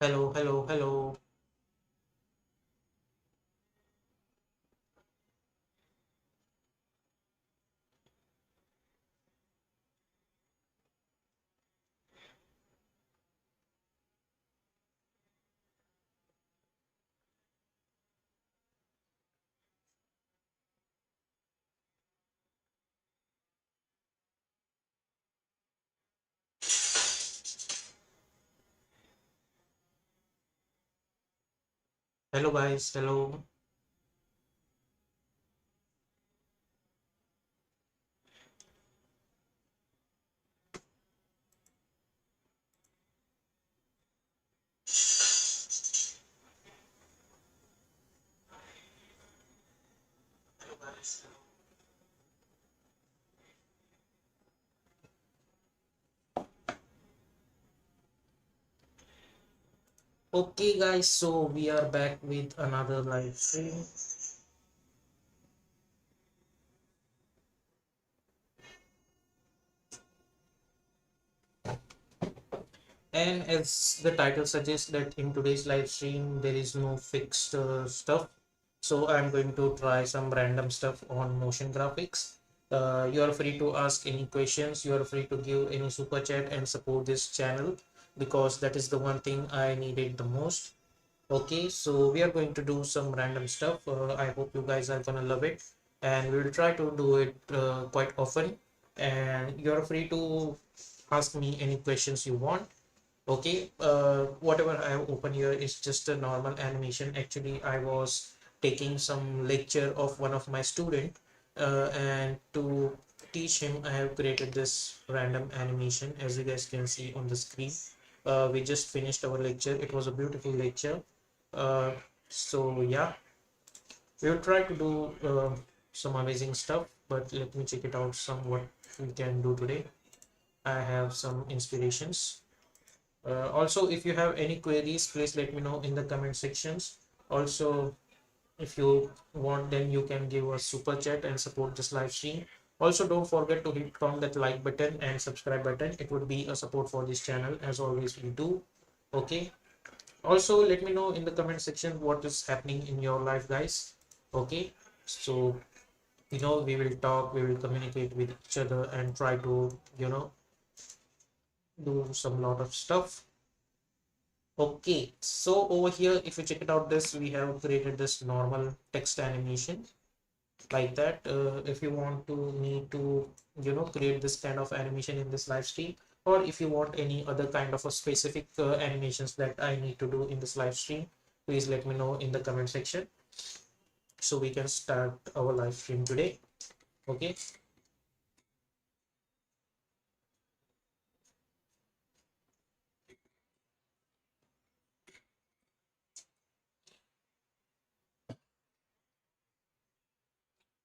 Hello, hello, hello. Hello, guys. Hello. Hello, guys. Okay, guys. So we are back with another live stream. And as the title suggests that in today's live stream, there is no fixed stuff. So I'm going to try some random stuff on motion graphics. You are free to ask any questions. You are free to give any super chat and support this channel because that is the one thing I needed the most. Okay, so we are going to do some random stuff. I hope you guys are gonna love it, and we will try to do it quite often. And you're free to ask me any questions you want. Okay, whatever I have opened here is just a normal animation. Actually, I was taking some lecture of one of my student, and to teach him, I have created this random animation, as you guys can see on the screen. We just finished our lecture. It was a beautiful lecture. Uh, so yeah, we'll try to do some amazing stuff, but let me check it out some what we can do today. I have some inspirations. Also, if you have any queries, please let me know in the comment sections. Also, if you want, then you can give a super chat and support this live stream. Also, don't forget to hit on that like button and subscribe button. It would be a support for this channel, as always we do. Okay. Also, let me know in the comment section what is happening in your life, guys. Okay. So, we will talk, we will communicate with each other and try to, do some lot of stuff. Okay, so over here, if you check it out, this we have created this normal text animation like that. If you want to need to, create this kind of animation in this live stream, or if you want any other kind of a specific animations that I need to do in this live stream, please let me know in the comment section so we can start our live stream today. Okay.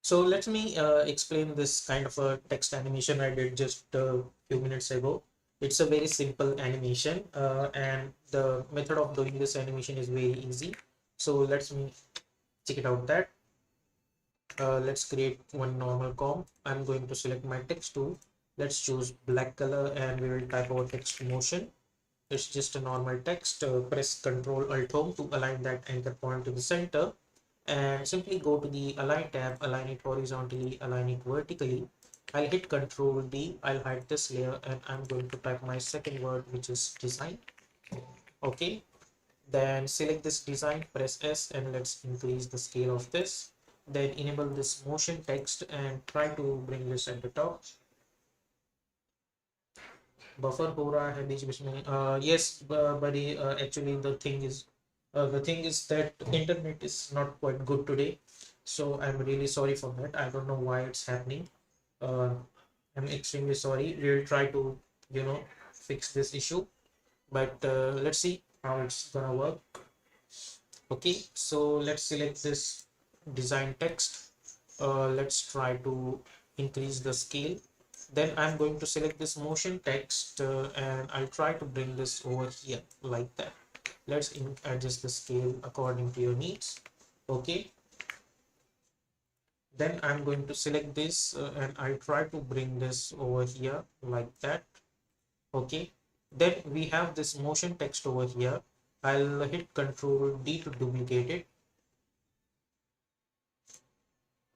So let me explain this kind of a text animation I did just a few minutes ago. It's a very simple animation, and the method of doing this animation is very easy. So let's me check it out that. Let's create one normal comp. I'm going to select my text tool. Let's choose black color and we will type our text motion. It's just a normal text. Press Ctrl Alt Home to align that anchor point to the center, and simply go to the align tab, align it horizontally, align it vertically. I'll hit Ctrl D, I'll hide this layer, and I'm going to type my second word, which is design. Okay, then select this design, press S, and let's increase the scale of this. Then enable this motion text and try to bring this at the top. Buffer हो रहा है बीच बीच में. Yes, buddy, actually the thing is that internet is not quite good today, so I'm really sorry for that. I don't know why it's happening. uh, I'm extremely sorry. We'll try to you know fix this issue, but let's see how it's gonna work. Okay, so let's select this design text. Let's try to increase the scale. Then I'm going to select this motion text, and I'll try to bring this over here like that. Let's adjust the scale according to your needs. Okay, then I'm going to select this, and I'll try to bring this over here like that. Okay, then we have this motion text over here. I'll hit Control D to duplicate it.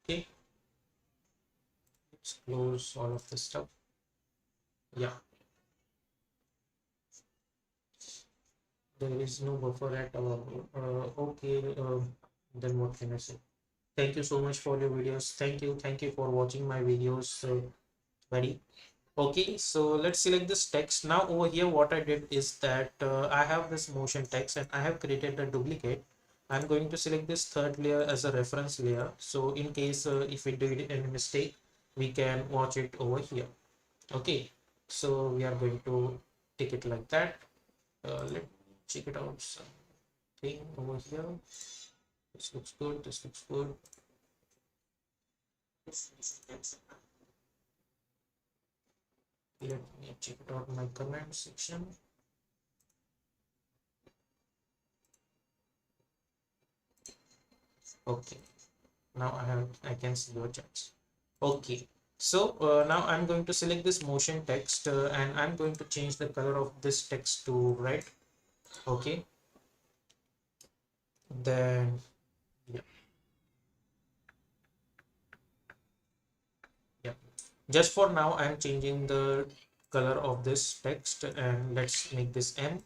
Okay, let's close all of this stuff. Yeah, there is no buffer at all. Okay, then what can I say? Thank you so much for your videos. Thank you for watching my videos, buddy. Okay, so let's select this text. Now over here, what I did is that I have this motion text and I have created a duplicate. I'm going to select this third layer as a reference layer. So in case if we did any mistake, we can watch it over here. Okay, so we are going to take it like that. Let me check it out something over here. This looks good. This looks good. Let me check it out in my comment section. Okay, now I can see your chats. Okay, so now I'm going to select this motion text and I'm going to change the color of this text to red. Okay, then yeah, yeah. Just for now, I'm changing the color of this text and let's make this M.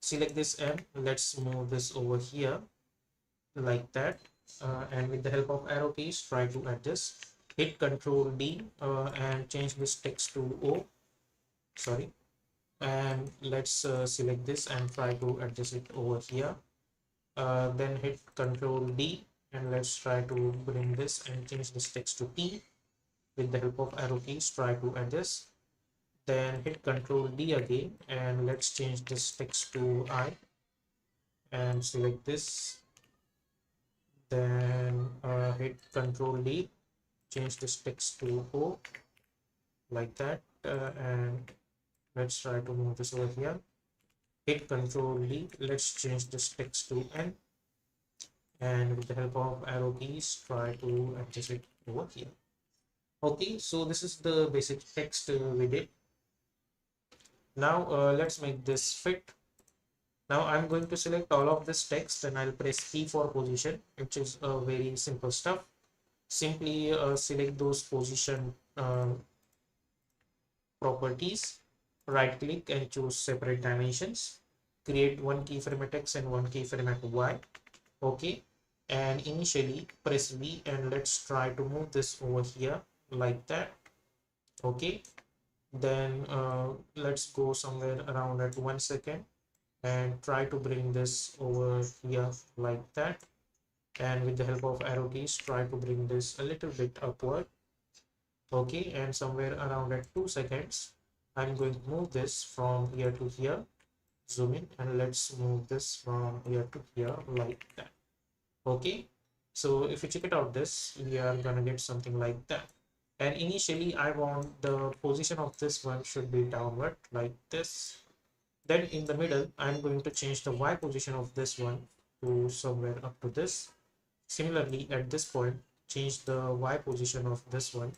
Select this M. Let's move this over here like that. And with the help of arrow keys, try to adjust. Hit Control D and change this text to O. Sorry. And let's select this and try to adjust it over here. Then hit Control D and let's try to bring this and change this text to T. With the help of arrow keys, try to adjust. Then hit Control D again and let's change this text to I and select this. Then hit Control D, change this text to O like that, and let's try to move this over here. Hit Control D, let's change this text to N, and with the help of arrow keys, try to adjust it over here. Okay, so this is the basic text we did. Now let's make this fit. Now I'm going to select all of this text and I'll press P for position, which is very simple stuff. Simply select those position properties, right click and choose separate dimensions, create one keyframe at X and one keyframe at Y. Okay, and initially press V and let's try to move this over here like that. Okay, then let's go somewhere around at 1 second and try to bring this over here like that, and with the help of arrow keys try to bring this a little bit upward. Okay, and somewhere around at 2 seconds I'm going to move this from here to here, zoom in, and let's move this from here to here like that. Okay, so if you check it out, this we are gonna get something like that. And initially I want the position of this one should be downward like this. Then in the middle I'm going to change the Y position of this one to somewhere up to this. Similarly at this point change the Y position of this one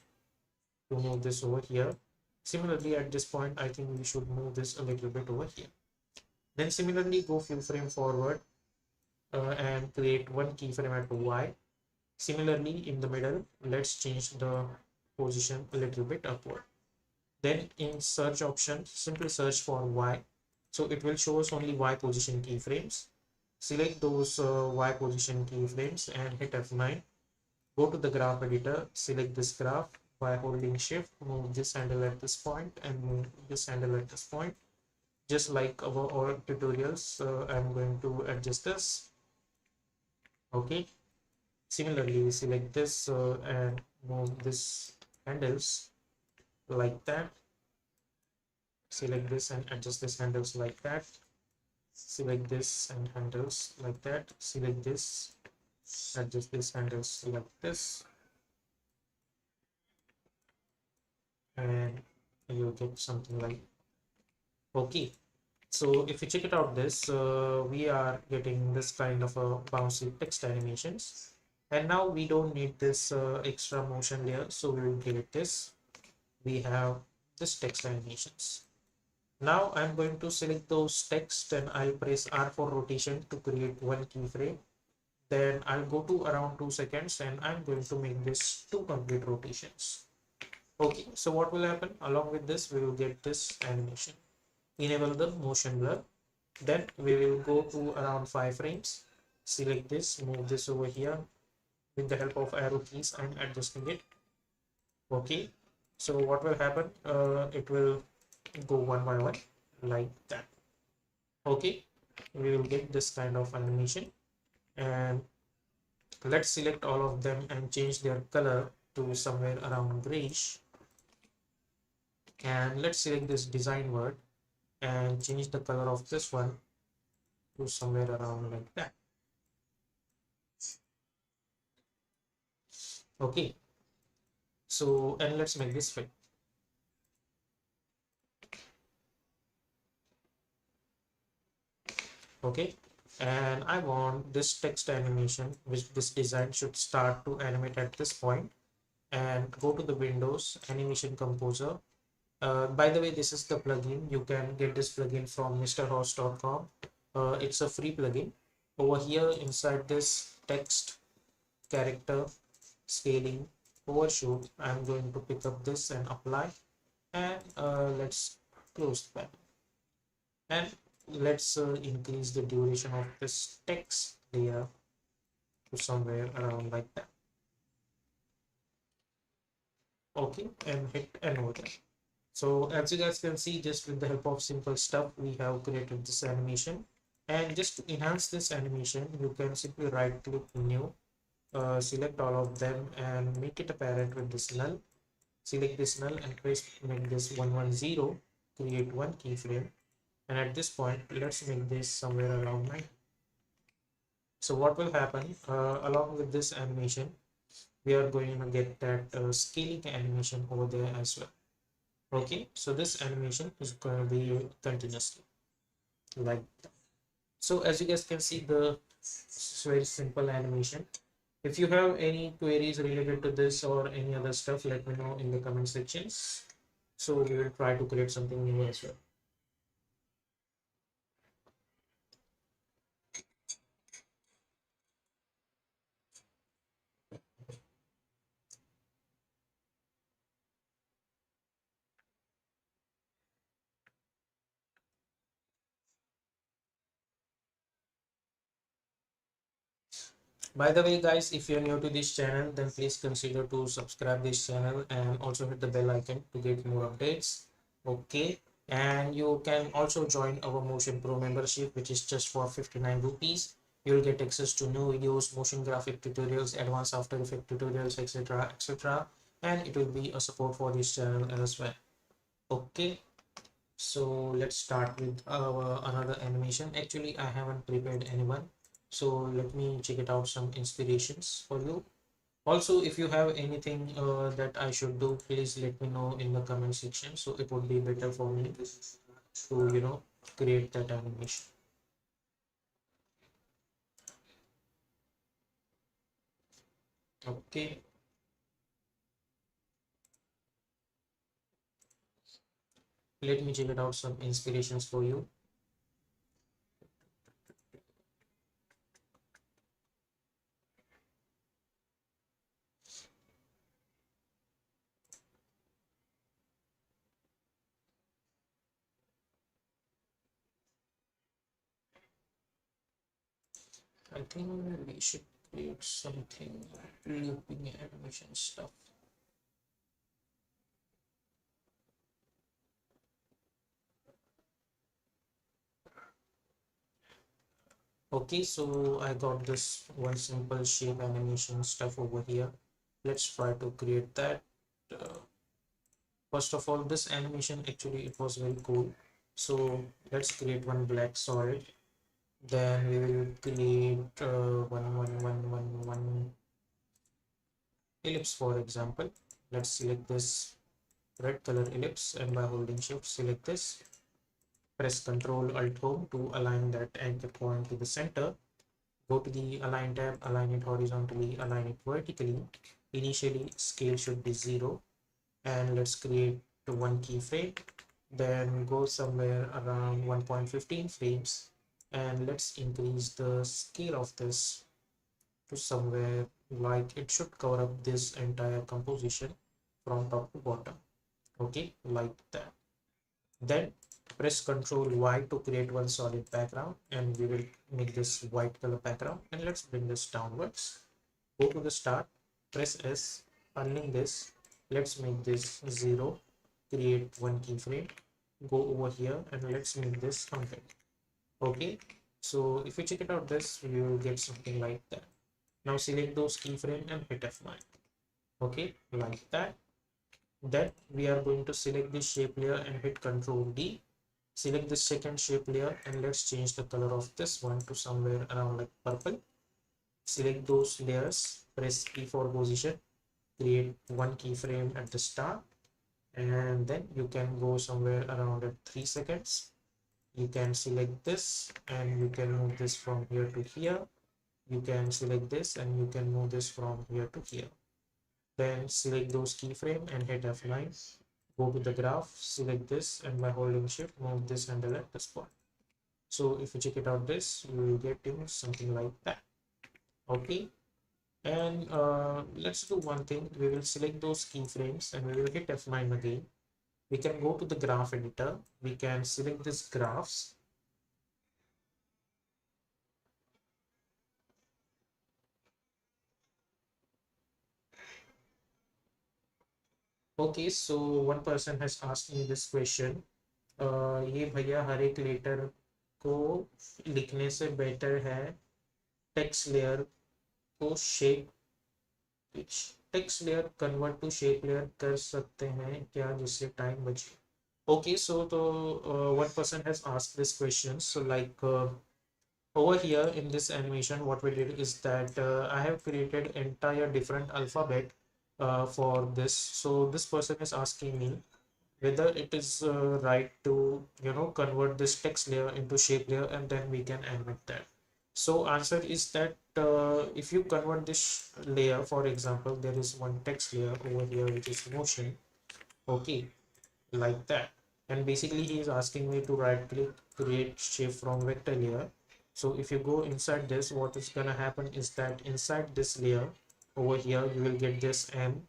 to move this over here. Similarly at this point I think we should move this a little bit over here. Then similarly go few frame forward and create one keyframe at Y. Similarly in the middle let's change the position a little bit upward. Then in search option simply search for Y, so it will show us only Y position keyframes. Select those Y position keyframes and hit F9. Go to the graph editor, select this graph. By holding shift, move this handle at this point and move this handle at this point. Just like our tutorials, I'm going to adjust this. Okay, similarly select this and move this handles like that. Select this and adjust this handles like that. Select this and handles like that. Select this, adjust this handles like this, and you'll get something like okay. So if you check it out, this we are getting this kind of a bouncy text animations. And now we don't need this extra motion layer, so we will delete this. We have this text animations Now I'm going to select those text and I'll press R for rotation to create one keyframe. Then I'll go to around 2 seconds and I'm going to make this two complete rotations. Okay, so what will happen? Along with this, we will get this animation. Enable the motion blur. Then we will go to around 5 frames. Select this, move this over here with the help of arrow keys and adjusting it. Okay, so what will happen? It will go one by one like that. Okay, we will get this kind of animation, and let's select all of them and change their color to somewhere around grayish. And let's select this design word and change the color of this one to somewhere around like that. Okay, so and let's make this fit. Okay, and I want this text animation, which this design should start to animate at this point, and go to the Windows Animation Composer. By the way, this is the plugin. You can get this plugin from mrhost.com. It's a free plugin. Over here inside this text, character, scaling, overshoot, I'm going to pick up this and apply, and let's close the panel, and let's increase the duration of this text layer to somewhere around like that. Okay, and hit enter. So as you guys can see, just with the help of simple stuff, we have created this animation. And just to enhance this animation, you can simply right click new, select all of them and make it apparent with this null. Select this null and press make this 110, create one keyframe. And at this point, let's make this somewhere around 9. So what will happen along with this animation, we are going to get that scaling animation over there as well. Okay, so this animation is going to be continuously like that. So as you guys can see, the very simple animation. If you have any queries related to this or any other stuff, let me know in the comment sections. So we will try to create something new as well. By the way, guys, if you're new to this channel, then please consider to subscribe this channel and also hit the bell icon to get more updates. Okay, and you can also join our Motion Pro membership, which is just for 59 rupees. You'll get access to new videos, motion graphic tutorials, advanced After Effects tutorials, etc., etc. And it will be a support for this channel as well. Okay, so let's start with our another animation. Actually, I haven't prepared anyone, so let me check it out some inspirations for you. Also, if you have anything that I should do, please let me know in the comment section, so it would be better for me to create that animation. Okay, let me check it out some inspirations for you. I think we should create something looping animation stuff. Okay, so I got this one simple shape animation stuff over here. Let's try to create that. Uh, First of all, this animation actually it was very cool. So let's create one black solid. Then we will create one ellipse, for example. Let's select this red color ellipse and by holding shift select this. Press Ctrl Alt Home to align that anchor point to the center. Go to the Align tab, align it horizontally, align it vertically. Initially, scale should be 0. And let's create one keyframe. then go somewhere around 1.15 frames, and let's increase the scale of this to somewhere like it should cover up this entire composition from top to bottom. Okay, like that. Then press Ctrl Y to create one solid background, and we will make this white color background, and let's bring this downwards. Go to the start, press S, unlink this, let's make this 0, create one keyframe, go over here and let's make this 100. Okay, so if you check it out this, you will get something like that. Now select those keyframe and hit F9. Okay, like that. Then we are going to select this shape layer and hit Ctrl D. Select the second shape layer and let's change the color of this one to somewhere around like purple. Select those layers, press E for position, create one keyframe at the start, and then you can go somewhere around at 3 seconds. You can select this and you can move this from here to here. You can select this and you can move this from here to here. Then select those keyframe and hit F9. Go to the graph, select this, and by holding shift move this handle at this point. So if you check it out this, you will get something like that. Okay, and let's do one thing. We will select those keyframes and we will hit F9 again. We can go to the graph editor. We can select this graphs. Okay, so one person has asked me this question. ये भैया हर एक letter को लिखने से better है text layer को shape text layer convert to shape layer कर सकते हैं क्या जिससे टाइम बचे. Okay, so the one person has asked this question. So like over here in this animation, what we did is that I have created entire different alphabet for this. So this person is asking me whether it is right to convert this text layer into shape layer and then we can animate that. So answer is that if you convert this layer, for example, there is one text layer over here which is motion. Okay, like that, and basically he is asking me to right click create shape from vector layer. So if you go inside this, what is gonna happen is that inside this layer over here you will get this M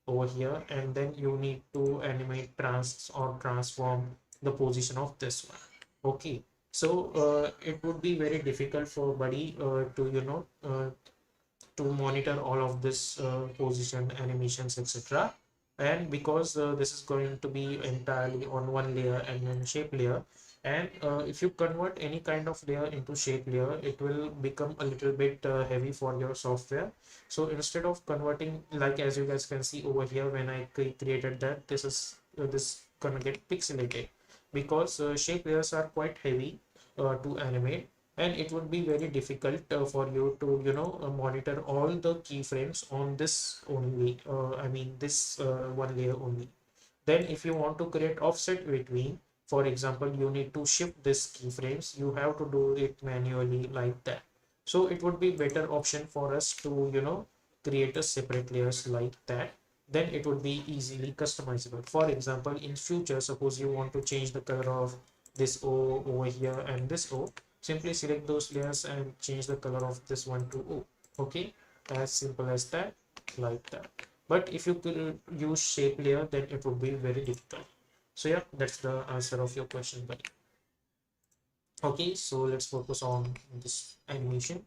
over here, and then you need to animate trans or transform the position of this one. Okay, so it would be very difficult for buddy to to monitor all of this position animations etc, and because this is going to be entirely on one layer and then shape layer, and if you convert any kind of layer into shape layer it will become a little bit heavy for your software. So instead of converting, like as you guys can see over here, when I created that, this is this gonna get pixelated because shape layers are quite heavy to animate, and it would be very difficult for you to monitor all the keyframes on this only I mean this one layer only. Then if you want to create offset between, for example, you need to shift this keyframes, you have to do it manually like that. So it would be better option for us to create a separate layers like that. Then it would be easily customizable. For example, in future, suppose you want to change the color of this O over here and this O, simply select those layers and change the color of this one to O. Okay, as simple as that, like that. But if you could use shape layer, then it would be very difficult. So yeah, that's the answer of your question, buddy. Okay, so let's focus on this animation.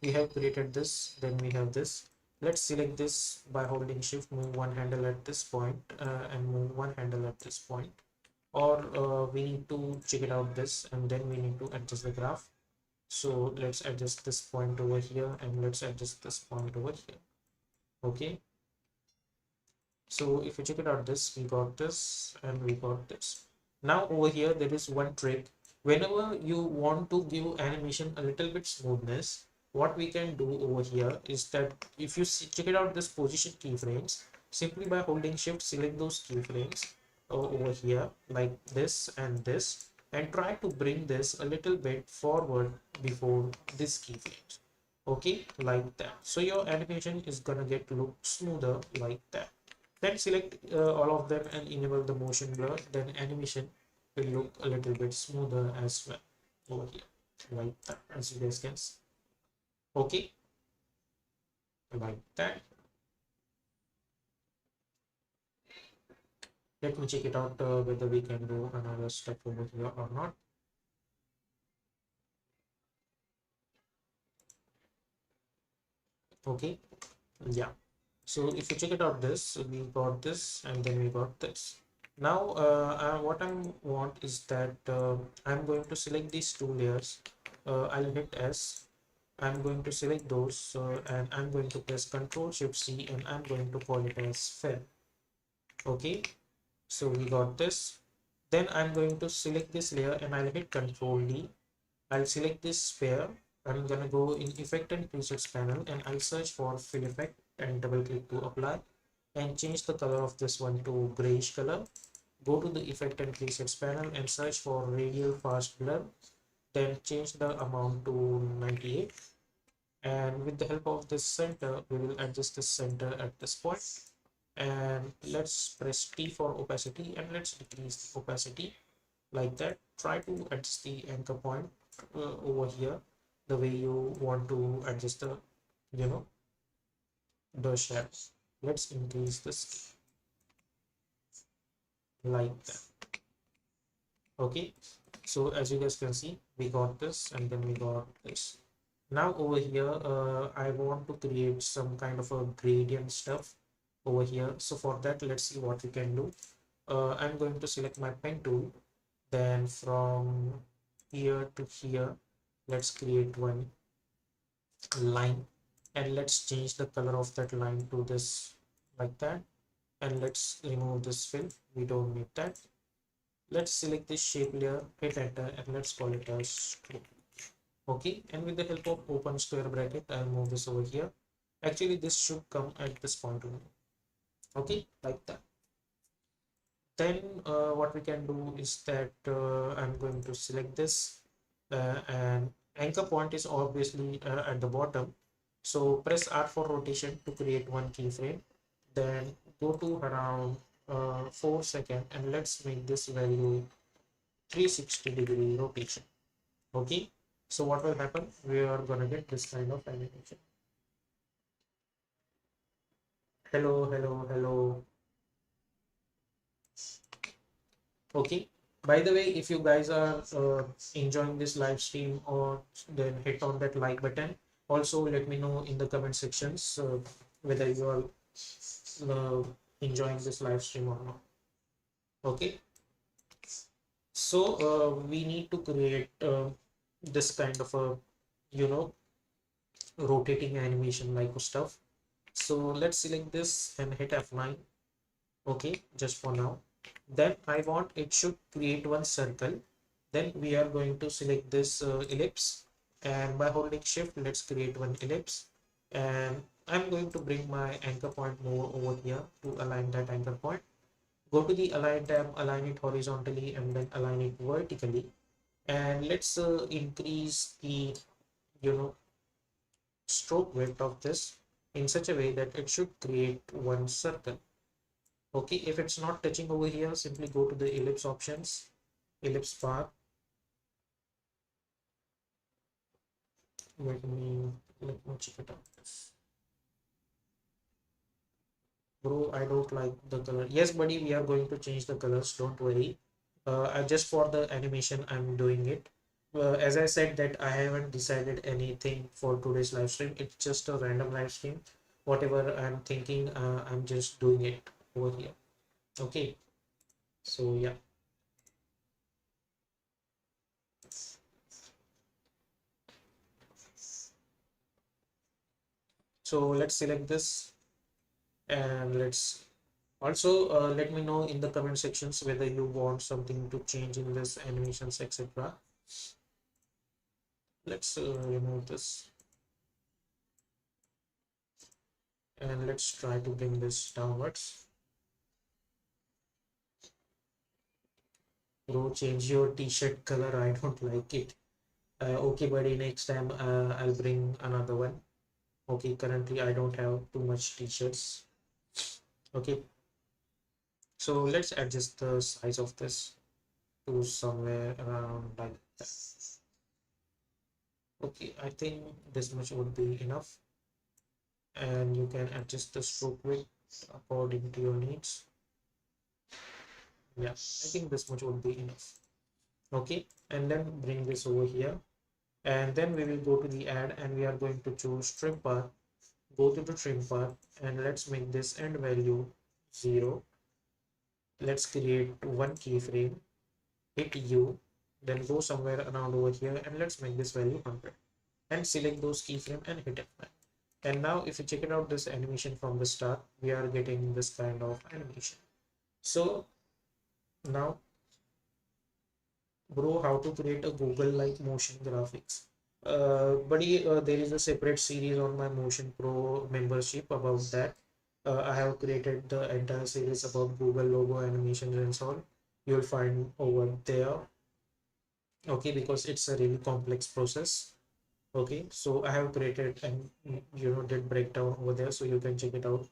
We have created this, then we have this. Let's select this by holding shift, move one handle at this point and move one handle at this point, or we need to check it out this, and then we need to adjust the graph. So let's adjust this point over here and let's adjust this point over here. Okay, so if you check it out this, we got this and we got this. Now over here there is one trick. Whenever you want to give animation a little bit smoothness, what we can do over here is that if you see, check it out this position keyframes, simply by holding shift select those keyframes over here like this and this, and try to bring this a little bit forward before this keyframes. Okay, like that. So your animation is gonna get look smoother like that. Then select all of them and enable the motion blur, then animation. will look a little bit smoother as well over here, like that, as you guys can see. Okay, like that. Let me check it out whether we can do another step over here or not. Okay, yeah. So if you check it out, this we got this, and then we got this. Now, what I want is that I'm going to select these two layers. I'll hit S. I'm going to select those, and I'm going to press Ctrl Shift C, and I'm going to call it as fill. Okay, so we got this. Then I'm going to select this layer, and I'll hit Ctrl D. I'll select this sphere. I'm gonna go in Effect and Presets panel, and I'll search for Fill Effect and double click to apply, and change the color of this one to grayish color. Go to the Effect and Presets panel and search for Radial Fast Blur. Then change the amount to 98. And with the help of this center, we will adjust the center at this point. And let's press T for opacity, and let's decrease the opacity like that. Try to adjust the anchor point over here the way you want to adjust the, you know, the shadows. Let's increase this like that. Okay, so as you guys can see, we got this, and then we got this. Now over here, I want to create some kind of a gradient stuff over here. So for that, let's see what we can do. I'm going to select my pen tool. Then from here to here, let's create one line, and let's change the color of that line to this, like that. And let's remove this fill, we don't need that. Let's select this shape layer, hit enter, and let's call it as stroke. Okay, and with the help of open square bracket, I'll move this over here. Actually, this should come at this point only. Okay, like that. Then what we can do is that I'm going to select this, and anchor point is obviously at the bottom. So press R for rotation to create one keyframe. Then go to around 4 seconds, and let's make this value 360-degree rotation. Okay, so what will happen? We are gonna get this kind of animation. Hello, hello, hello. Okay, by the way, if you guys are enjoying this live stream, or then hit on that like button. Also let me know in the comment sections whether you are uh, enjoying this live stream or not. Okay, so we need to create this kind of a, you know, rotating animation like stuff. So let's select this and hit F9. Okay, just for now. Then I want it should create one circle. Then we are going to select this ellipse, and by holding shift, let's create one ellipse. And I'm going to bring my anchor point more over here to align that anchor point. Go to the align tab, align it horizontally, and then align it vertically. And let's increase the, you know, stroke width of this in such a way that it should create one circle. Okay, if it's not touching over here, simply go to the ellipse options, ellipse bar. Let me check it out. Bro, I don't like the color. Yes, buddy, we are going to change the colors, don't worry. Just for the animation, I'm doing it. As I said that I haven't decided anything for today's live stream. It's just a random live stream. Whatever I'm thinking, I'm just doing it over here. Okay, so yeah. So let's select this, and let's also let me know in the comment sections whether you want something to change in this animations, etc. Let's remove this, and let's try to bring this downwards. Bro, change your t-shirt color, I don't like it. Okay buddy, next time I'll bring another one. Okay, currently I don't have too much t-shirts. Okay, so let's adjust the size of this. to somewhere around like that. Okay, I think this much would be enough, and you can adjust the stroke width according to your needs. Yeah, I think this much would be enough. Okay, and then bring this over here, and then we will go to the add, and we are going to choose trim path. Go to the trim path, and let's make this end value 0. Let's create one keyframe, hit U, then go somewhere around over here, and let's make this value 100, and select those keyframe and hit F9. And now if you check it out, this animation from the start, we are getting this kind of animation. So now, bro, how to create a Google like motion graphics? Buddy, there is a separate series on my Motion Pro membership about that. I have created the entire series about Google logo animations and so on. You'll find over there. Okay, because it's a really complex process. Okay, so I have created and did breakdown over there, so you can check it out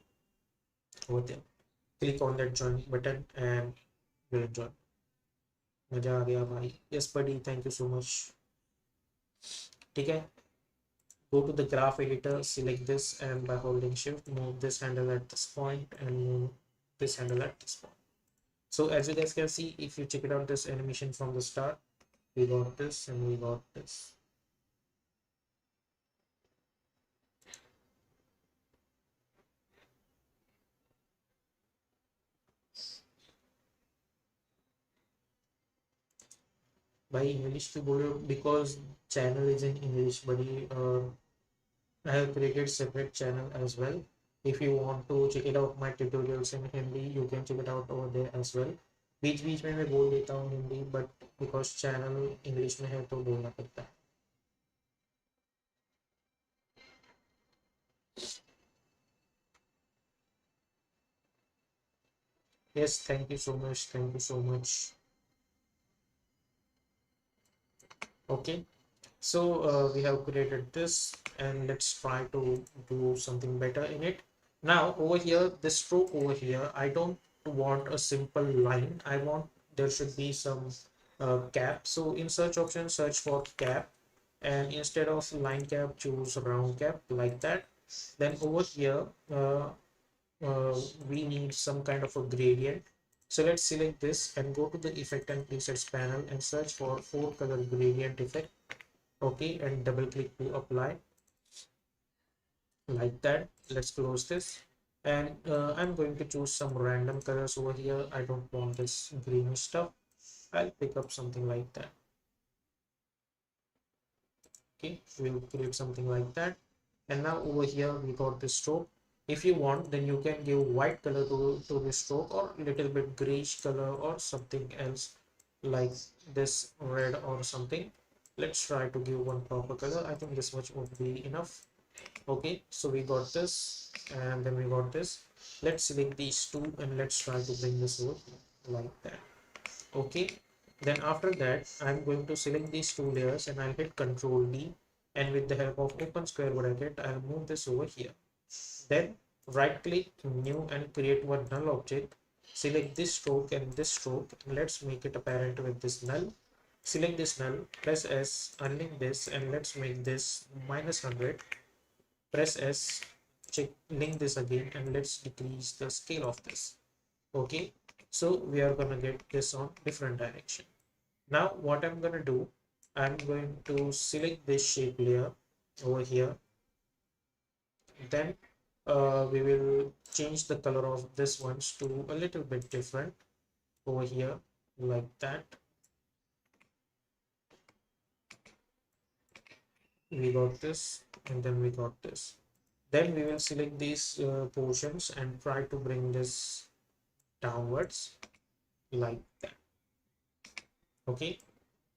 over there. Click on that join button and you'll enjoy. मजा आ गया भाई. Yes, buddy, thank you so much. ठीक है. Go to the graph editor, select this, and by holding shift, move this handle at this point and move this handle at this point. So as you guys can see, if you check it out, this animation from the start, we got this and we got this. By English to बोलो because channel is in English, buddy. I have created separate channel as well. If you want to check it out, my tutorials in Hindi, you can check it out over there as well. बीच बीच में मैं बोल देता हूँ Hindi, but because channel English में है तो बोलना पड़ता है. Yes, thank you so much. Thank you so much. Okay, so we have created this, and let's try to do something better in it. Now over here, this stroke over here, I don't want a simple line. I want there should be some cap. So in search option, search for cap, and instead of line cap, choose round cap like that. Then over here, we need some kind of a gradient. So let's select this and go to the effect and presets panel and search for 4-color gradient effect. Okay, and double click to apply like that. Let's close this, and I'm going to choose some random colors over here. I don't want this green stuff. I'll pick up something like that. Okay, we'll create something like that, and now over here we got this stroke. If you want, then you can give white color to this stroke, or little bit grayish color, or something else like this red or something. Let's try to give one proper color. I think this much would be enough. Okay, so we got this, and then we got this. Let's select these two, and let's try to bring this over like that. Okay, then after that, I'm going to select these two layers, and I'll hit Control D, and with the help of open square bracket, I'll move this over here. Then right click new and create one null object. Select this stroke and this stroke, and let's make it apparent with this null. Select this null, press S, unlink this, and let's make this -100. Press S, check, link this again, and let's decrease the scale of this. Okay, so we are gonna get this on different direction. Now what I'm gonna do, I'm going to select this shape layer over here. Then we will change the color of this ones to a little bit different over here like that. We got this, and then we got this. Then we will select these portions and try to bring this downwards like that. Okay,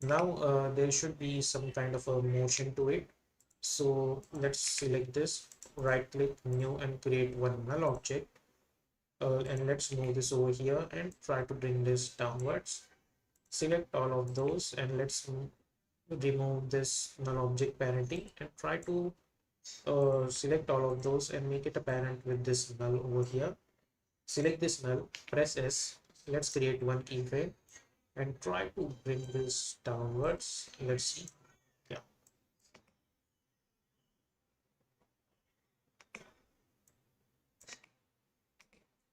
now there should be some kind of a motion to it. So let's select this, right click new and create one null object, and let's move this over here and try to bring this downwards. Select all of those, and let's remove this null object parenting and try to select all of those and make it apparent with this null over here. Select this null, press S, let's create one keyframe, and try to bring this downwards. Let's see. Yeah,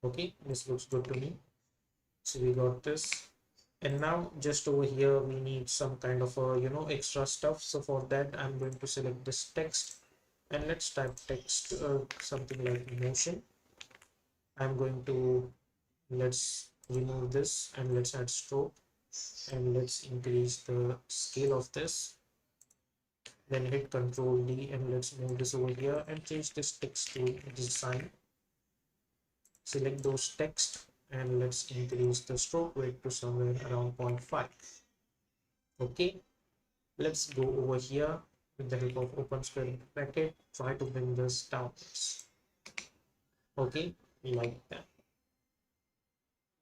okay, this looks good to me. So we got this. And now just over here we need some kind of a extra stuff. So for that I'm going to select this text, and let's type text, something like motion. I'm going to, let's remove this and let's add stroke, and let's increase the scale of this. Then hit Control D and let's move this over here and change this text to design. Select those text and let's increase the stroke weight to somewhere around 0.5. Okay, let's go over here with the help of open square bracket, try to bring this downwards. Okay, like that.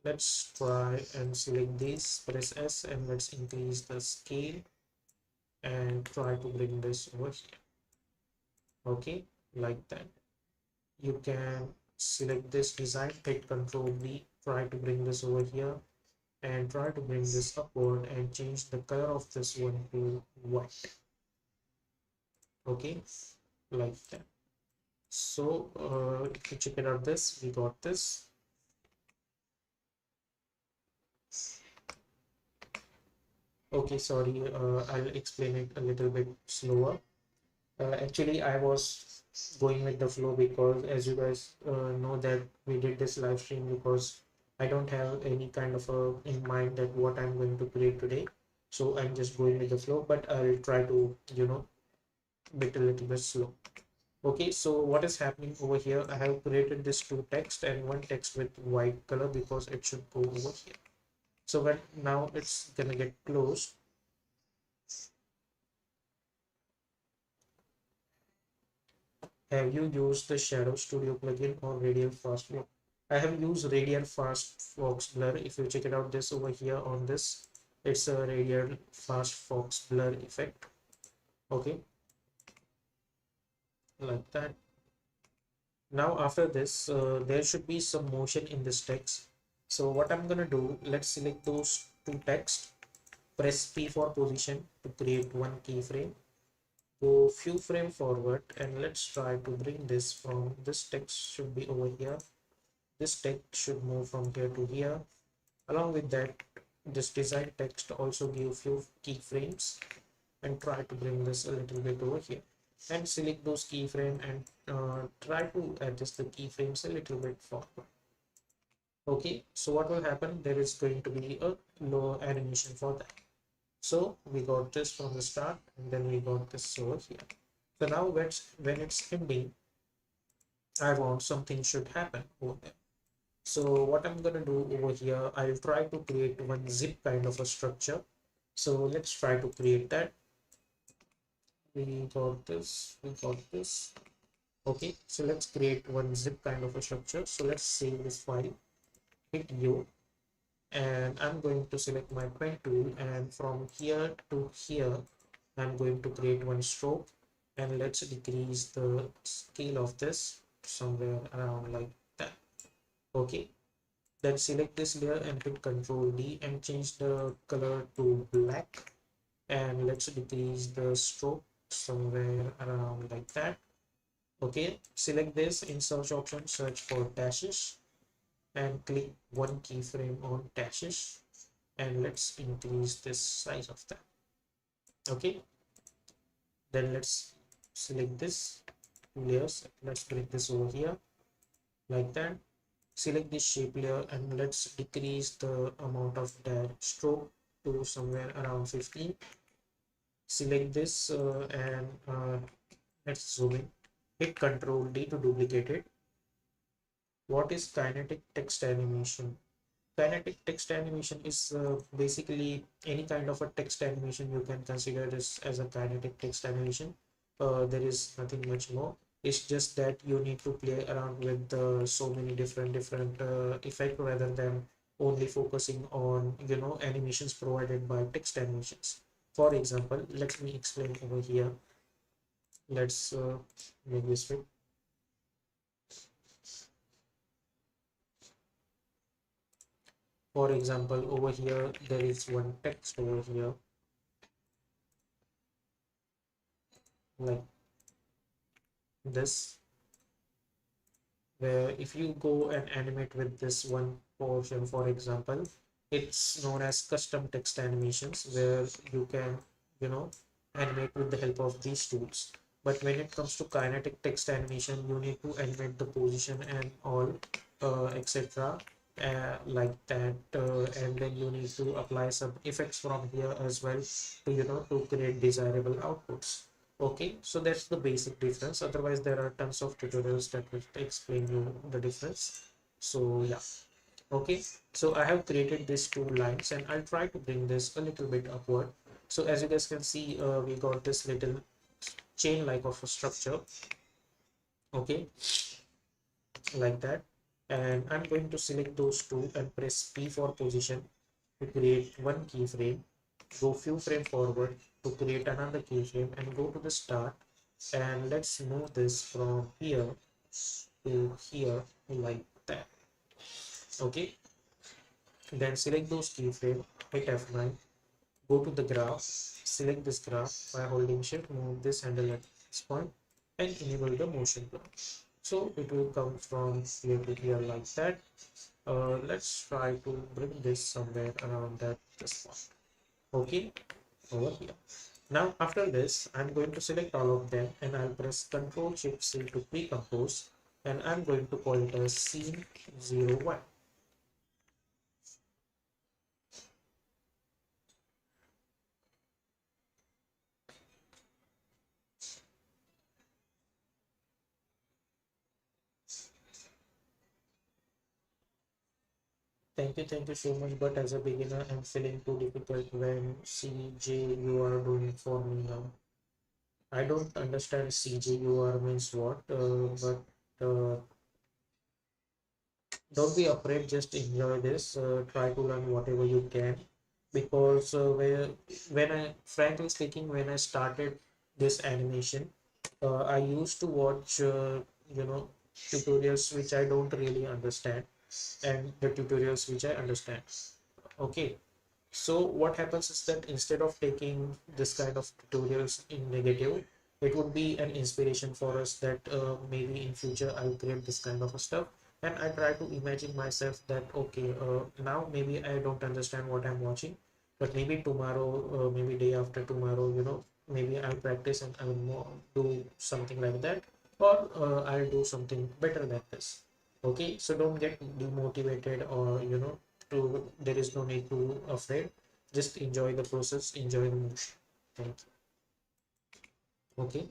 Let's try and select this, press S and let's increase the scale and try to bring this over here. Okay, like that. You can select this design, hit Control B, try to bring this over here and try to bring this upward and change the color of this one to white. Okay, like that. So if you check it out, this we got this. Okay, sorry, I'll explain it a little bit slower. Actually, I was going with the flow because, as you guys know, that we did this live stream because I don't have any kind of a in mind that what I'm going to create today. So I'm just going with the flow, but I'll try to, bit a little bit slow. Okay, so what is happening over here? I have created this two text and one text with white color because it should go over here. So when now it's gonna get closed. Have you used the Shadow Studio plugin or Radial Fast Fox? I have used Radial Fast Fox Blur. If you check it out, this over here on this, it's a Radial Fast Fox Blur effect. Okay, like that. Now after this, there should be some motion in this text. So what I'm gonna do, let's select those two text, press P for position to create one keyframe, go few frame forward and let's try to bring this from this text should be over here. This text should move from here to here. Along with that, this design text also give few keyframes and try to bring this a little bit over here. And select those keyframe and try to adjust the keyframes a little bit forward. Okay, so what will happen? There is going to be a low animation for that. So we got this from the start and then we got this over here. So now when it's ending, I want something should happen over there. So what I'm gonna do over here, I'll try to create one zip kind of a structure. So let's try to create that. We got this, we got this. Okay, so let's create one zip kind of a structure. So let's save this file, hit U, and I'm going to select my pen tool, and from here to here I'm going to create one stroke, and let's decrease the scale of this somewhere around like that. Okay, then select this layer and hit Control D and change the color to black, and let's decrease the stroke somewhere around like that. Okay, select this in search option, search for dashes and click one keyframe on dashes, and let's increase this size of that. Okay, then let's select this layers, let's bring this over here like that. Select this shape layer and let's decrease the amount of that stroke to somewhere around 15. Select this and let's zoom in, hit Control D to duplicate it. What is kinetic text animation? Kinetic text animation is basically any kind of a text animation. You can consider this as a kinetic text animation. There is nothing much more. It's just that you need to play around with so many different effects rather than only focusing on animations provided by text animations. For example, let me explain over here. Let's make this fit. For example, over here there is one text over here like this, where if you go and animate with this one portion, for example, it's known as custom text animations, where you can, you know, animate with the help of these tools. But when it comes to kinetic text animation, you need to animate the position and all, etc. Like that, and then you need to apply some effects from here as well to, to create desirable outputs. Okay, so that's the basic difference. Otherwise, there are tons of tutorials that will explain you the difference. So yeah, okay. So I have created these two lines and I'll try to bring this a little bit upward. So as you guys can see, we got this little chain like of a structure. Okay, like that. And I'm going to select those two and press P for position to create one keyframe. Go few frame forward to create another keyframe and go to the start, and let's move this from here to here like that. Okay, then select those keyframe, hit F9, go to the graph, select this graph by holding shift, move this handle at this point and enable the motion blur. So it will come from here to here like that. Let's try to bring this somewhere around that this point. Okay, over here. Now after this, I'm going to select all of them and I'll press Ctrl Shift C to pre-compose, and I'm going to call it as scene 01. Thank you so much. But as a beginner, I'm feeling too difficult when CJ you are doing for me now. I don't understand CJUR means what, but don't be afraid, just enjoy this. Try to learn whatever you can, because when I, frankly speaking, when I started this animation, I used to watch, you know, tutorials which I don't really understand, and the tutorials which I understand. Okay, so what happens is that instead of taking this kind of tutorials in negative, it would be an inspiration for us that maybe in future I'll create this kind of a stuff. And I try to imagine myself that okay, now maybe I don't understand what I'm watching, but maybe tomorrow, maybe day after tomorrow, maybe I'll practice and I'll do something like that, or I'll do something better than this. Okay, so don't get demotivated, or there is no need to afraid. Just enjoy the process, enjoy the motion. Thank you. Okay,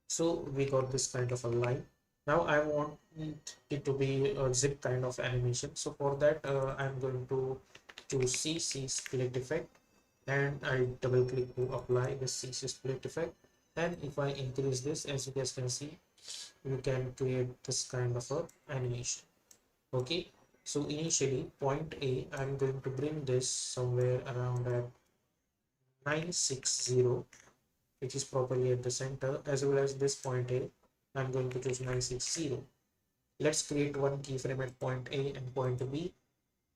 so we got this kind of a line. Now I want it to be a zip kind of animation. So for that, I'm going to choose CC split effect, and I double click to apply the CC split effect. And if I increase this, as you guys can see, you can create this kind of a animation. Okay, so initially point A, I'm going to bring this somewhere around at 960, which is properly at the center, as well as this point A, I'm going to choose 960. Let's create one keyframe at point A and point B,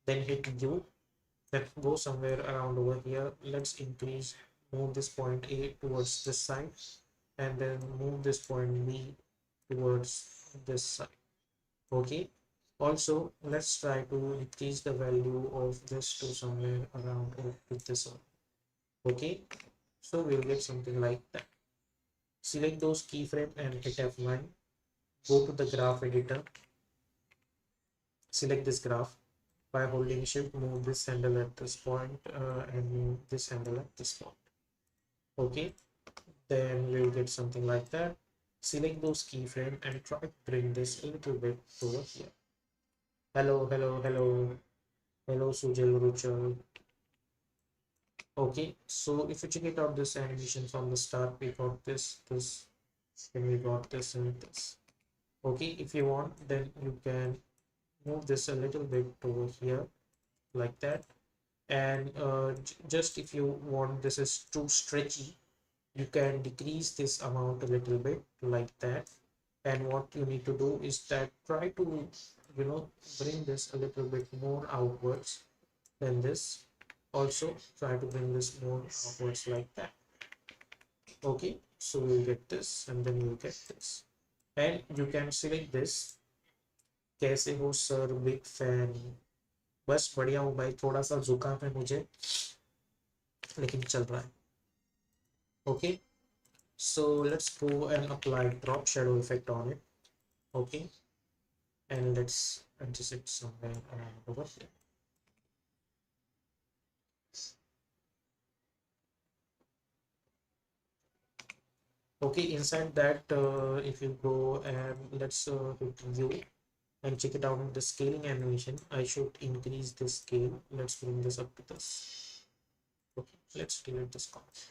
then hit U, then go somewhere around over here. Let's increase, move this point A towards this side, and then move this point B towards this side. Okay, also let's try to increase the value of this to somewhere around with this one. Okay, so we'll get something like that. Select those keyframe and hit F9. Go to the graph editor, select this graph by holding shift, move this handle at this point, and move this handle at this point. Okay, then we'll get something like that. Select those keyframe and try to bring this a little bit over here. Hello, hello, hello, hello, Sujal Ruchal. Okay, so if you check it out, this animation from the start, we got this, and we got this and this. Okay, if you want, then you can move this a little bit over here like that. And just if you want this is too stretchy, you can decrease this amount a little bit like that. And what you need to do is that try to, bring this a little bit more outwards, then this. Also try to bring this more upwards like that. Okay, so you'll get this and then you'll get this, and you can select this. कैसे हो sir, big fan. बस बढ़िया हूँ भाई, थोड़ा सा जुकाम है मुझे, लेकिन चल रहा है। Okay, so let's go and apply drop shadow effect on it. Okay, and let's adjust it somewhere around over here. Okay, inside that, if you go and let's hit view and check it out in the scaling animation, I should increase the scale. Let's bring this up to this. Okay, let's delete this comment.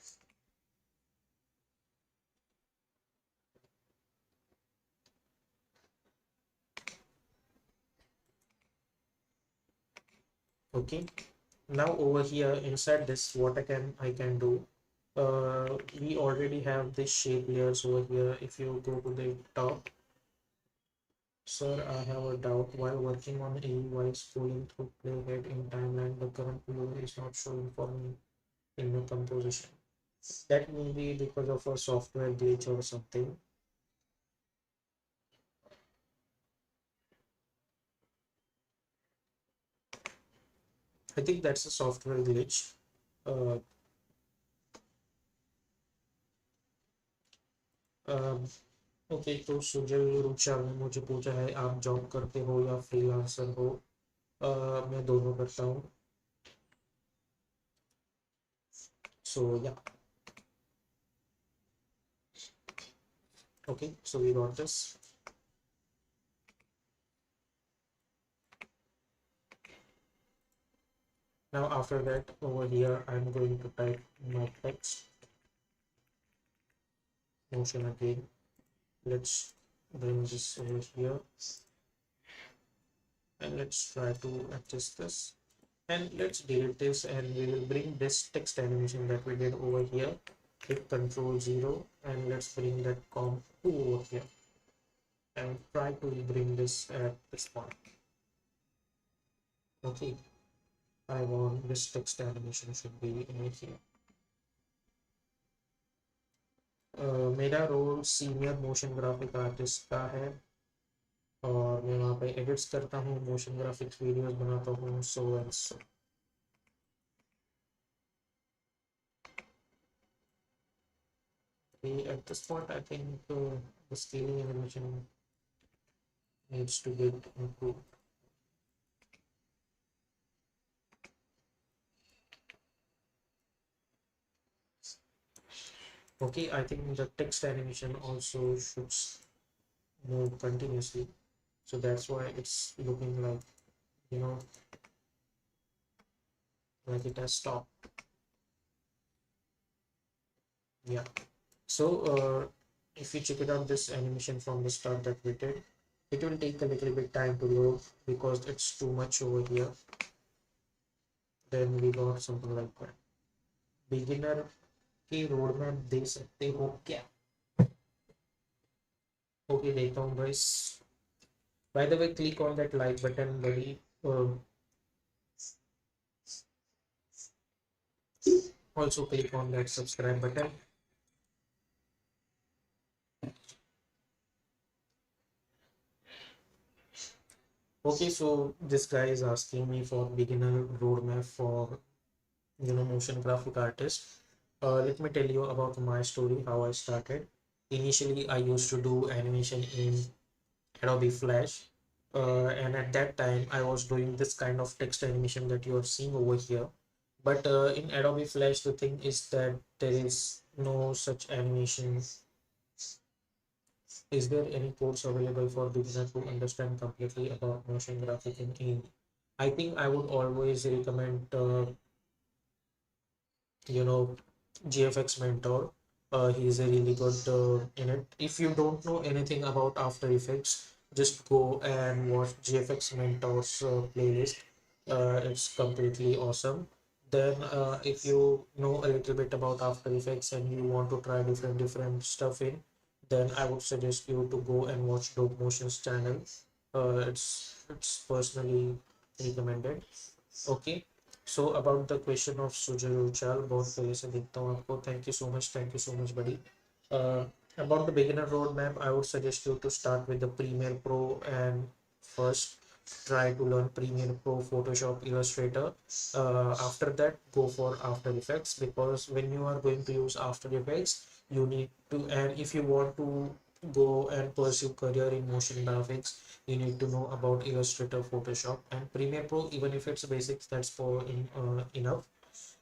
Okay, now over here inside this, what I can do, we already have the shape layers over here. If you go to the top, sir, I have a doubt. While working on a while scrolling through playhead in timeline, the current view is not showing for me in the composition. That may be because of a software glitch or something. I think that's a software glitch. Uh, okay, तो सुजल रुचा ने मुझे पूछा है, आप job करते हो या freelancer हो? मैं दोनों करता हूँ। सो या, okay, so we got this. Now after that, over here I'm going to type no text motion again. Let's bring this over here and let's try to adjust this, and let's delete this, and we will bring this text animation that we did over here. Hit Control 0 and let's bring that comp 2 over here and try to bring this at this point. Okay, I want this text animation should be in here. मेरा role senior motion graphic artist का है, और मैं वहाँ पे edits करता हूँ, motion graphics videos बनाता हूँ, so and so. At this point I think the scaling animation needs to get improved. Okay, I think the text animation also should move continuously, so that's why it's looking like, you know, like it has stopped. Yeah, so if you check it out, this animation from the start that we did, it will take a little bit time to load because it's too much over here. Then we got something like that. Beginner की road map दे सकते हो क्या? Okay, देखता हूँ guys. By the way, click on that like button buddy. Also click on that subscribe button. Okay, so this guy is asking me for beginner roadmap for, you know, motion graphic artist. Let me tell you about my story, how I started. Initially I used to do animation in Adobe Flash, and at that time I was doing this kind of text animation that you are seeing over here. But in Adobe Flash, the thing is that there is no such animation. Is there any course available for beginner to understand completely about motion graphic in E? I think I would always recommend, you know, GFX Mentor. He's a really good in it. If you don't know anything about After Effects, just go and watch GFX Mentor's playlist. It's completely awesome. Then, if you know a little bit about After Effects and you want to try different stuff in, then I would suggest you to go and watch Dope Motion's channel. It's personally recommended. Okay. So about the question of Sujay Chal, बहुत पहले से देखता हूँ आपको. Thank you so much, buddy. Uh, about the beginner roadmap, I would suggest you to start with the Premiere Pro and first try to learn Premiere Pro, Photoshop, Illustrator. After that, go for After Effects, because when you are going to use After Effects, you need to, and if you want to go and pursue career in motion graphics, you need to know about Illustrator, Photoshop, and Premiere Pro. Even if it's basics, that's enough.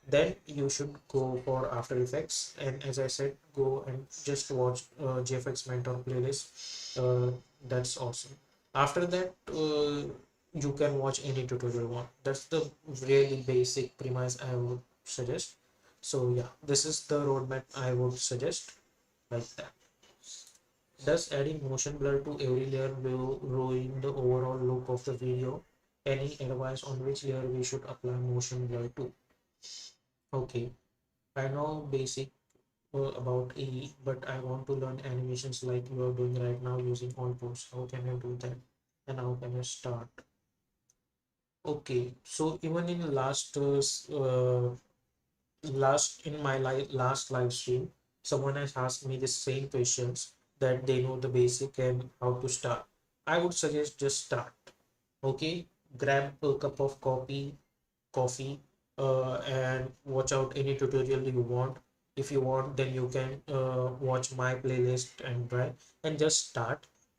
Then you should go for After Effects, and as I said, go and just watch GFX Mentor playlist. That's awesome. After that, you can watch any tutorial one. That's the really basic premise I would suggest. So yeah, this is the roadmap I would suggest, like that. Does adding motion blur to every layer will ruin the overall look of the video? Any advice on which layer we should apply motion blur to? Okay, I know basic about AE, but I want to learn animations like you are doing right now using all tools. How can I do that? And how can I start? Okay, so even in last in my last live stream, someone has asked me the same questions, that they know the basic and how to start. I would suggest just start. Okay, grab a cup of coffee, and watch out any tutorial you want. If you want, then you can watch my playlist and try, and just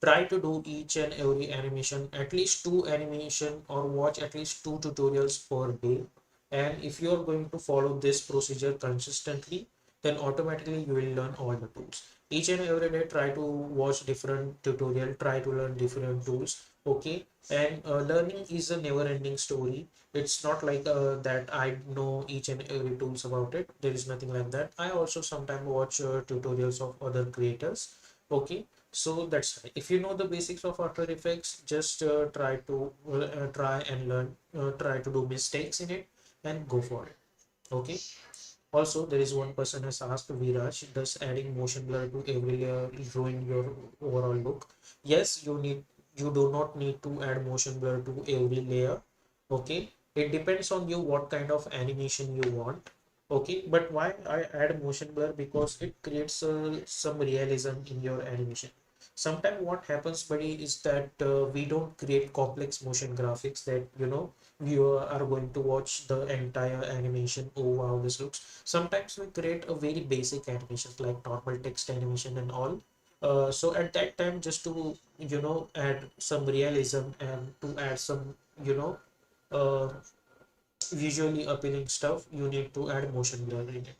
try to do each and every animation, at least two animation, or watch at least two tutorials per day. And if you are going to follow this procedure consistently, then automatically you will learn all the tools. Each and every day, try to watch different tutorial, try to learn different tools. Okay, and learning is a never ending story. It's not like that I know each and every tools about it. There is nothing like that. I also sometimes watch tutorials of other creators. Okay, so that's right. If you know the basics of After Effects, just try and learn, try to do mistakes in it and go for it. Okay, also there is one person has asked, Viraj, does adding motion blur to every layer ruin your overall look? Yes, you do not need to add motion blur to every layer. Okay, it depends on you what kind of animation you want. Okay, but why I add motion blur? Because it creates some realism in your animation. Sometimes what happens, buddy, is that we don't create complex motion graphics that you are going to watch the entire animation. Oh wow, this looks. Sometimes we create a very basic animations like normal text animation and all. So at that time, just to add some realism and to add some you know uh, visually appealing stuff, you need to add motion blur in it.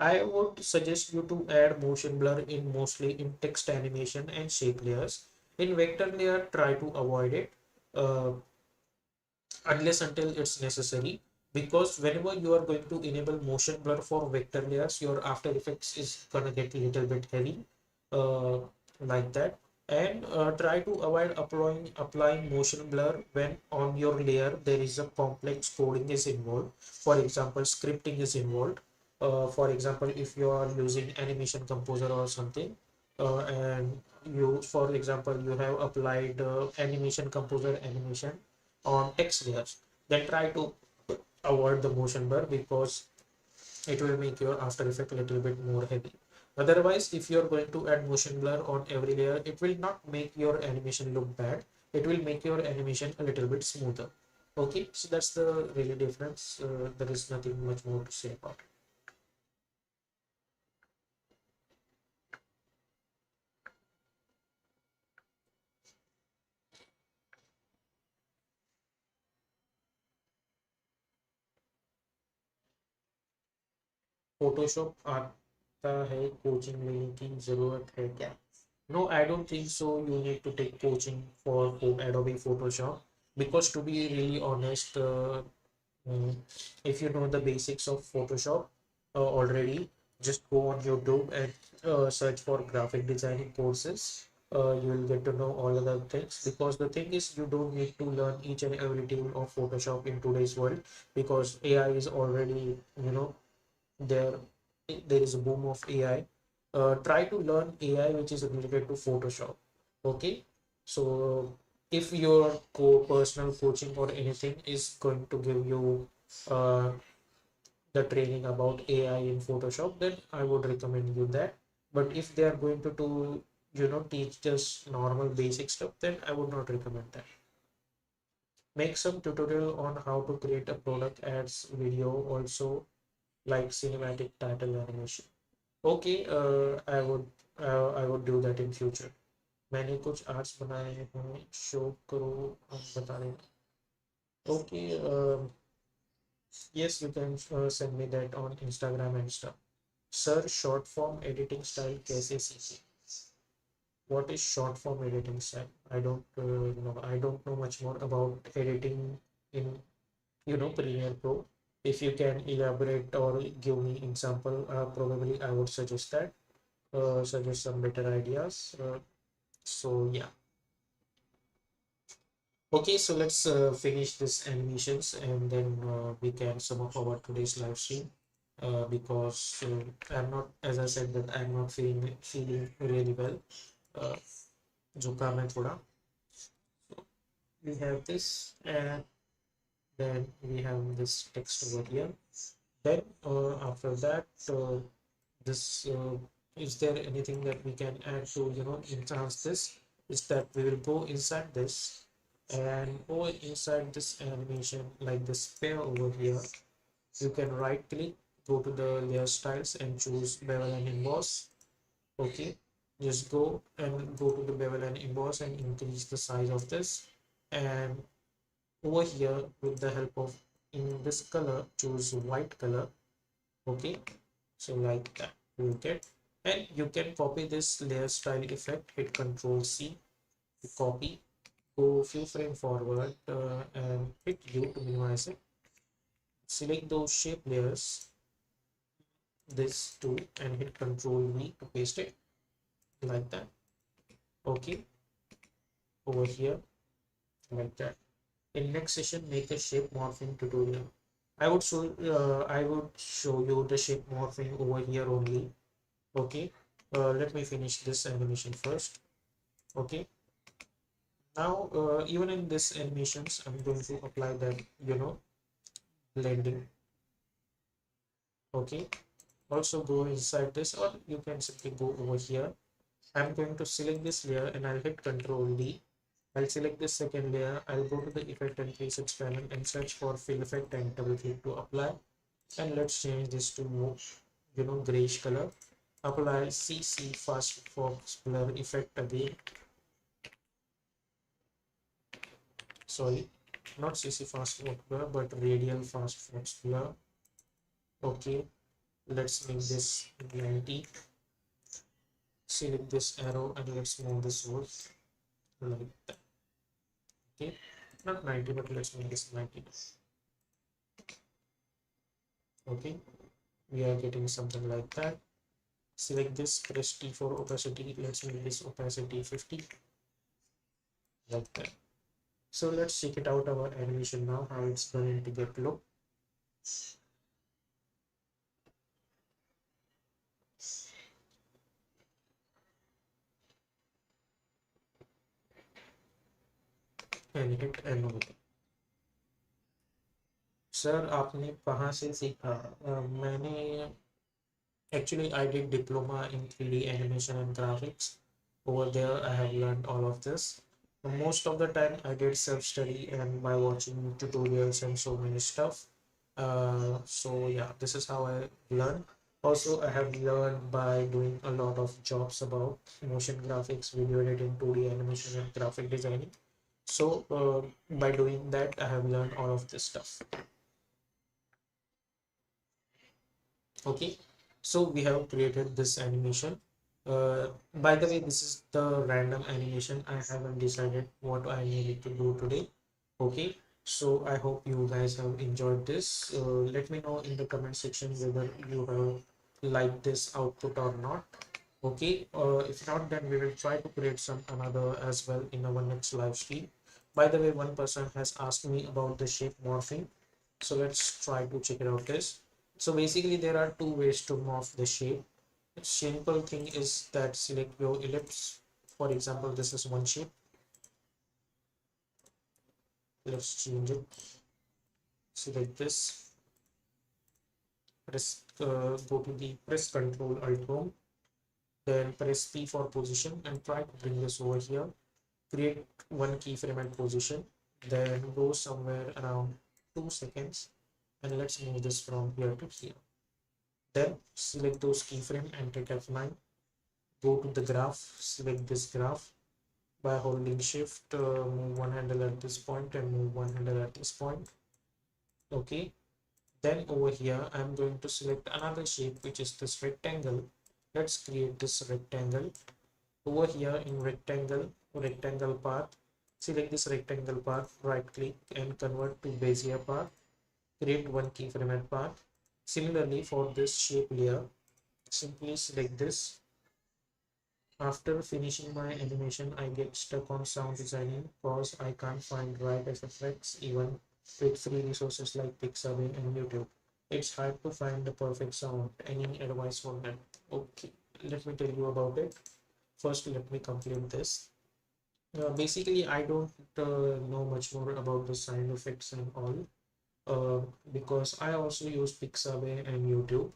I would suggest you to add motion blur in mostly in text animation and shape layers. In vector layer, try to avoid it. Uh, unless until it's necessary, because whenever you are going to enable motion blur for vector layers, your After Effects is gonna get a little bit heavy, uh, like that. And try to avoid applying motion blur when on your layer there is a complex coding is involved. For example, scripting is involved. For example, if you are using animation composer or something, and you, for example, you have applied animation composer animation on text layers, then try to avoid the motion blur, because it will make your After Effect a little bit more heavy. Otherwise, if you're going to add motion blur on every layer, it will not make your animation look bad. It will make your animation a little bit smoother. Okay, so that's the really difference. There is nothing much more to say about it. Photoshop आता है coaching लेने की जरूरत है क्या? No, I don't think so. You need to take coaching for Adobe Photoshop, because to be really honest, mm, if you know the basics of Photoshop already, just go on YouTube and search for graphic designing courses. You will get to know all other things, because the thing is, you don't need to learn each and every tool of Photoshop in today's world, because AI is already, you know, there there is a boom of AI. Try to learn AI which is related to Photoshop. Okay, so if your personal coaching or anything is going to give you uh, the training about AI in Photoshop, then I would recommend you that. But if they are going to do, teach just normal basic stuff, then I would not recommend that. Make some tutorial on how to create a product ads video also, like cinematic title animation. Okay, I would do that in future. मैंने कुछ arts बनाए हैं, show करो, आप बता रहे हैं. Okay, yes, you can send me that on Instagram and stuff. Sir, short form editing style कैसे सीखे? What is short form editing style? I don't know. I don't know much more about editing in Premiere Pro. If you can elaborate or give me example, probably I would suggest that. Suggest some better ideas. So yeah. Okay, so let's finish this animations and then we can sum up our today's live stream. Because I'm not, as I said, that I'm not feeling really well. Uh, जुकाम है थोड़ा. We have this, and then we have this text over here. Then after that, this is there anything that we can add to enhance this? Is that we will go inside this and over inside this animation, like this pair over here, you can right click, go to the layer styles and choose bevel and emboss. Okay, just go and go to the bevel and emboss and increase the size of this, and over here with the help of in this color choose white color. Okay, so like that you will get, and you can copy this layer style effect, hit Ctrl C to copy, go few frame forward and hit U to minimize it, select those shape layers, this two, and hit Ctrl V to paste it like that. Okay, over here like that. In next session, make a shape morphing tutorial. I would show you the shape morphing over here only. Okay, let me finish this animation first. Okay, now even in this animations, I'm going to apply that blending. Okay, also go inside this, or you can simply go over here. I'm going to select this layer and I'll hit Ctrl D. I'll select this second layer. I'll go to the effect and presets panel and search for fill effect and double click to apply. And let's change this to grayish color. Apply CC fast fox blur effect again. Sorry, not CC fast fox blur, but radial fast fox blur. Okay, let's make this 90. Select this arrow and let's move this over like that. Okay, not 90, but let's make this 90. Okay, we are getting something like that. Select this, press T for opacity. Let's make this opacity 50 like that. So let's check it out our animation now, how it's going to get look. And hit N. Sir आपने कहाँ से सीखा? मैंने actually I did diploma in 3D animation and graphics. Over there I have learned all of this. Most of the time I did self-study and by watching tutorials and so many stuff. So yeah, this is how I learned. Also, I have learned by doing a lot of jobs about motion graphics, video editing, 2D animation, and graphic designing. So by doing that, I have learned all of this stuff. Okay, so we have created this animation. By the way, this is the random animation. I haven't decided what I needed to do today. Okay, so I hope you guys have enjoyed this. Let me know in the comment section whether you have liked this output or not. Okay, if not, then we will try to create some another as well in our next live stream. By the way, one person has asked me about the shape morphing, so let's try to check it out this. So basically there are two ways to morph the shape. The simple thing is that select your ellipse. For example, this is one shape. Let's change it. select this, go to the press Control Alt Home, then press P for position and try to bring this over here. Create one keyframe and position, then go somewhere around 2 seconds, and let's move this from here to here. Then select those keyframe and hit F9. Go to the graph, select this graph by holding shift, move one handle at this point and move one handle at this point. Okay, then over here I'm going to select another shape, which is this rectangle. Let's create this rectangle. Over here in rectangle path, select this rectangle path, right click and convert to Bezier path. Create one keyframe and path. Similarly for this shape layer, simply select this. After finishing my animation, I get stuck on sound designing because I can't find right effects even with free resources like Pixabay and YouTube. It's hard to find the perfect sound. Any advice on that? Okay, let me tell you about it. First, let me complete this. Basically, I don't know much more about the sound effects and all, because I also use Pixabay and YouTube.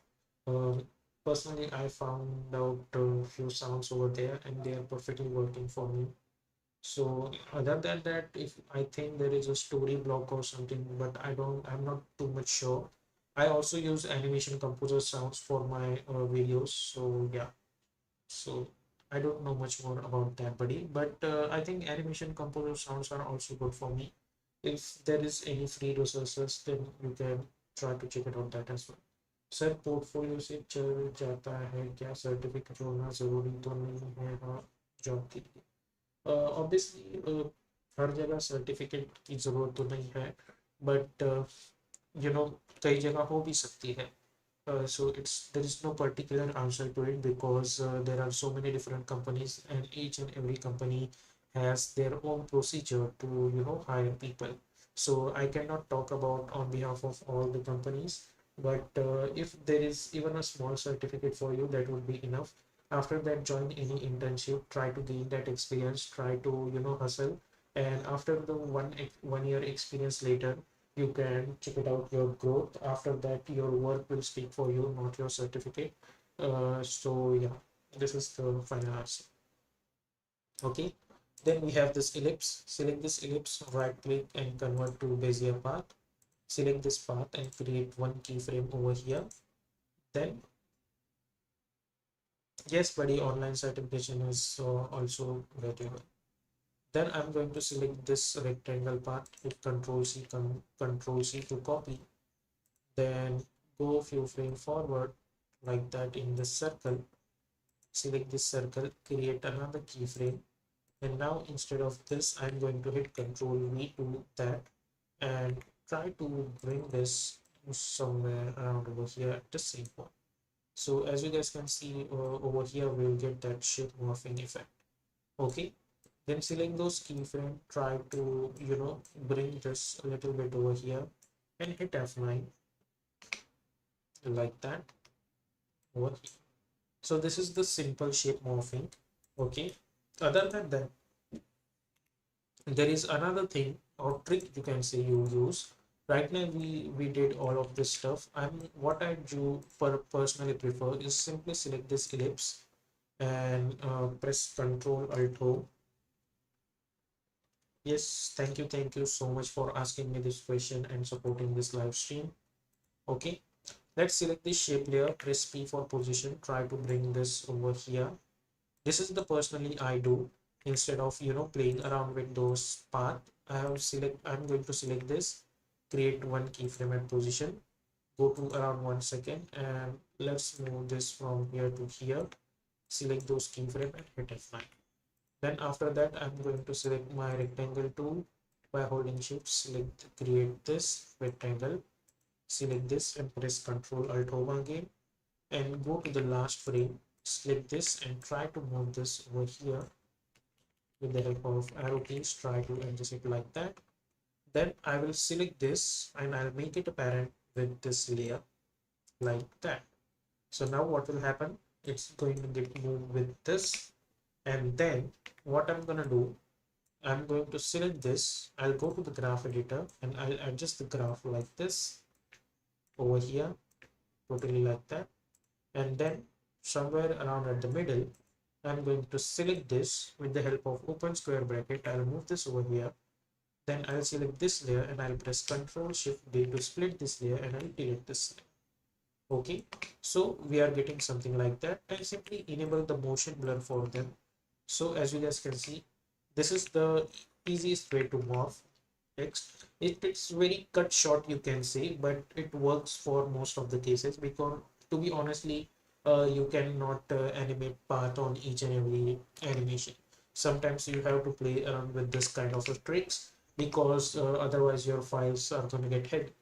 Uh, Personally, I found out a few sounds over there and they are perfectly working for me. So other than that, if I think there is a story block or something, but I'm not too much sure. I also use animation composer sounds for my videos. So yeah, so I don't know much more about that, buddy. But I think animation composer sounds are also good for me. If there is any free resources, then you can try to check it out that as well. Sir portfolio से चल जाता है क्या? Certificate होना ज़रूरी तो नहीं है हाँ जॉब के लिए? ऑब्वियसली हर जगह सर्टिफिकेट की ज़रूरत तो नहीं है, बट यू नो कई जगह हो भी सकती है. So it's there is no particular answer to it because there are so many different companies and each and every company has their own procedure to hire people. So I cannot talk about on behalf of all the companies, but if there is even a small certificate for you, that would be enough. After that, join any internship, try to gain that experience, try to hustle, and after the 1 year experience later, you can check it out your growth. After that, your work will speak for you, not your certificate. So yeah, this is the final answer. Okay, then we have this ellipse. Select this ellipse, right click and convert to Bezier path. Select this path and create one keyframe over here. Then yes buddy, online certification is also valuable. Then I'm going to select this rectangle path, hit Control C, Control C to copy. Then go a few frames forward like that in this circle. Select this circle, create another keyframe, and now instead of this I'm going to hit Control V to that and try to bring this somewhere around over here at the same point. So as you guys can see over here, we'll get that shape morphing effect. Okay, then select those keyframe, try to bring this a little bit over here and hit F9 like that over here. So this is the simple shape morphing. Okay, other than that, there is another thing or trick you can say you use. Right now we did all of this stuff. What I do personally prefer is simply select this ellipse and press Control Alt O. Yes, thank you so much for asking me this question and supporting this live stream. Okay, let's select the shape layer, press P for position, try to bring this over here. This is the personally I do. Instead of playing around with those path, I'm going to select this, create one keyframe and position, go to around 1 second, and let's move this from here to here. Select those keyframe and hit F9. Then after that, I'm going to select my rectangle tool by holding shift, select create this rectangle, select this and press Ctrl Alt Home again and go to the last frame, select this and try to move this over here with the help of arrow keys. Try to adjust it like that. Then I will select this and I'll make it apparent with this layer like that. So now what will happen? It's going to get moved with this, and then what I'm gonna do I'm going to select this. I'll go to the graph editor and I'll adjust the graph like this over here, totally like that. And then somewhere around at the middle, I'm going to select this with the help of open square bracket. I'll move this over here. Then I'll select this layer and I'll press Ctrl Shift D to split this layer and I'll delete this layer. Okay, so we are getting something like that. I simply enable the motion blur for them. So as you guys can see, this is the easiest way to morph text. It's very cut short, you can say, but it works for most of the cases because, to be honestly, you cannot animate path on each and every animation. Sometimes you have to play around with this kind of a tricks because otherwise your files are going to get hit.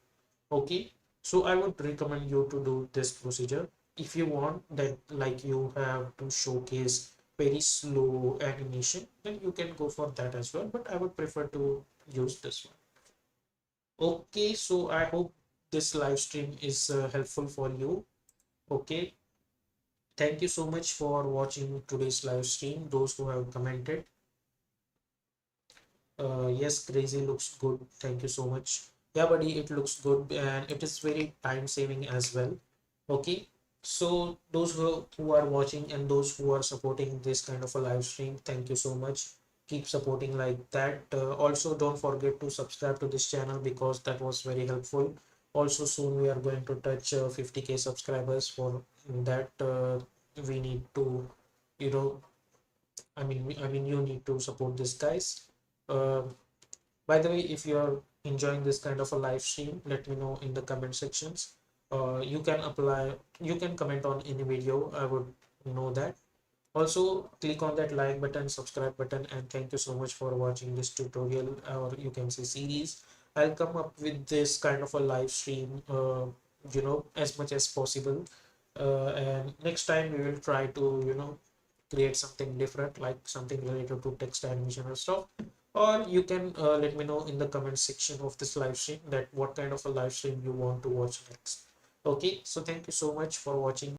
Okay, so I would recommend you to do this procedure. If you want that, like, you have to showcase very slow animation, then you can go for that as well, but I would prefer to use this one. Okay, so I hope this live stream is helpful for you. Okay, thank you so much for watching today's live stream. Those who have commented, yes, crazy looks good. Thank you so much. Yeah, buddy, it looks good and it is very time saving as well. Okay, so those who are watching and those who are supporting this kind of a live stream, thank you so much. Keep supporting like that. Also, don't forget to subscribe to this channel because that was very helpful. Also, soon we are going to touch 50K subscribers. For that, we need to, you know, I mean, you need to support this, guys. Uh, by the way, if you are enjoying this kind of a live stream, let me know in the comment sections. You can comment on any video. I would know that. Also, click on that like button, subscribe button, and thank you so much for watching this tutorial, or you can say series. I'll come up with this kind of a live stream, as much as possible. And next time we will try to, create something different, like something related to text animation or stuff. Or you can let me know in the comment section of this live stream that what kind of a live stream you want to watch next. Okay, so thank you so much for watching.